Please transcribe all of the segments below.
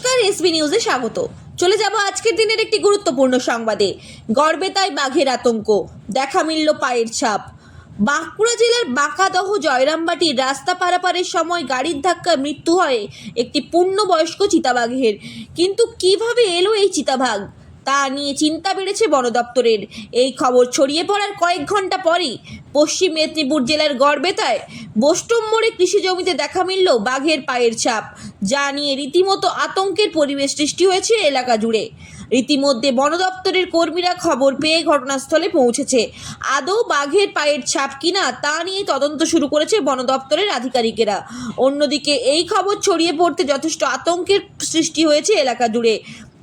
নমস্কার, এসবি নিউজে স্বাগত। চলে যাব আজকের দিনের একটি গুরুত্বপূর্ণ সংবাদে। গড়বেতায় বাঘের আতঙ্ক, দেখা মিলল পায়ের ছাপ। বাঁকুড়া জেলার বাঁকাদহ জয়রামবাটির রাস্তা পারাপারের সময় গাড়ির ধাক্কায় মৃত্যু হয় একটি পূর্ণবয়স্ক চিতাবাঘের। কিন্তু কিভাবে এলো এই চিতাবাঘ, তা নিয়ে চিন্তা বেড়েছে বন দপ্তরের। এই খবর ছড়িয়ে পড়ার কয়েক ঘন্টা পরেই পশ্চিম মেদিনীপুর জেলার গড়বেতায় বোস্টম মোড়ে কৃষি জমিতে দেখা মিলল বাঘের পায়ের ছাপ, যা নিয়ে রীতিমতো আতঙ্কের পরিবেশ সৃষ্টি হয়েছে এলাকা জুড়ে। ইতিমধ্যে বন দপ্তরের কর্মীরা খবর পেয়ে ঘটনাস্থলে পৌঁছেছে। আদৌ বাঘের পায়ের ছাপ কিনা তা নিয়ে তদন্ত শুরু করেছে বন দপ্তরের আধিকারিকেরা। অন্যদিকে এই খবর ছড়িয়ে পড়তে যথেষ্ট আতঙ্কের সৃষ্টি হয়েছে এলাকা জুড়ে।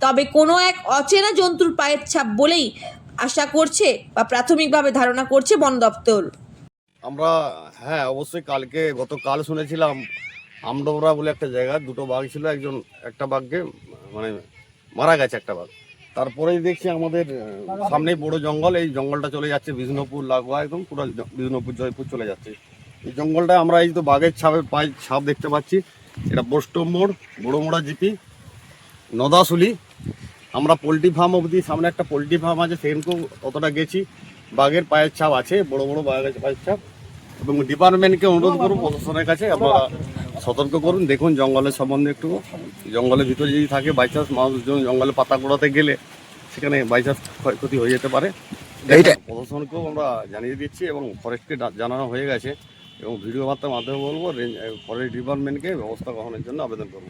তবে কোনো এক অচেনা জন্তুর পায়ের ছাপ বলেই আশা করছে বা প্রাথমিকভাবে ধারণা করছে বন দপ্তর। আমরা অবশ্যই গতকাল শুনেছিলাম আমডোবরা বলে একটা জায়গা দুটো বাঘ ছিল, একটা বাঘকে মানে মারা গেছে একটা বাঘ। তারপরেই দেখছি আমাদের সামনেই বড় জঙ্গল, এই জঙ্গলটা চলে যাচ্ছে বিষ্ণুপুর লাগোয়া, একদম পুরো বিষ্ণুপুর জয়পুর চলে যাচ্ছে এই জঙ্গলটা। আমরা এই তো বাঘের পায়ের ছাপ দেখতে পাচ্ছি। এটা বোস্টম মোড়, বড় মোড়া জিপি, নদাশুলি। আমরা পোলট্রি ফার্ম অবধি, সামনে একটা পোলট্রি ফার্ম আছে, সেখানকেও অতটা গেছি। বাঘের পায়ের ছাপ আছে, বড় বড় বাঘের পায়ের ছাপ। এবং ডিপার্টমেন্টকে অনুরোধ করুন, প্রশাসনের কাছে আপনারা সতর্ক করুন। দেখুন জঙ্গলের সম্বন্ধে একটু, জঙ্গলের ভিতরে যদি থাকে বাইচান্স মানুষজন জঙ্গলে পাতা কোড়াতে গেলে সেখানে বাইচান্স ক্ষয়ক্ষতি হয়ে যেতে পারে। প্রশাসনকেও আমরা জানিয়ে দিচ্ছি এবং ফরেস্টকে জানানো হয়ে গেছে এবং ভিডিও বার্তার মাধ্যমে বলবো ফরেস্ট ডিপার্টমেন্টকে ব্যবস্থা গ্রহণের জন্য আবেদন করবো।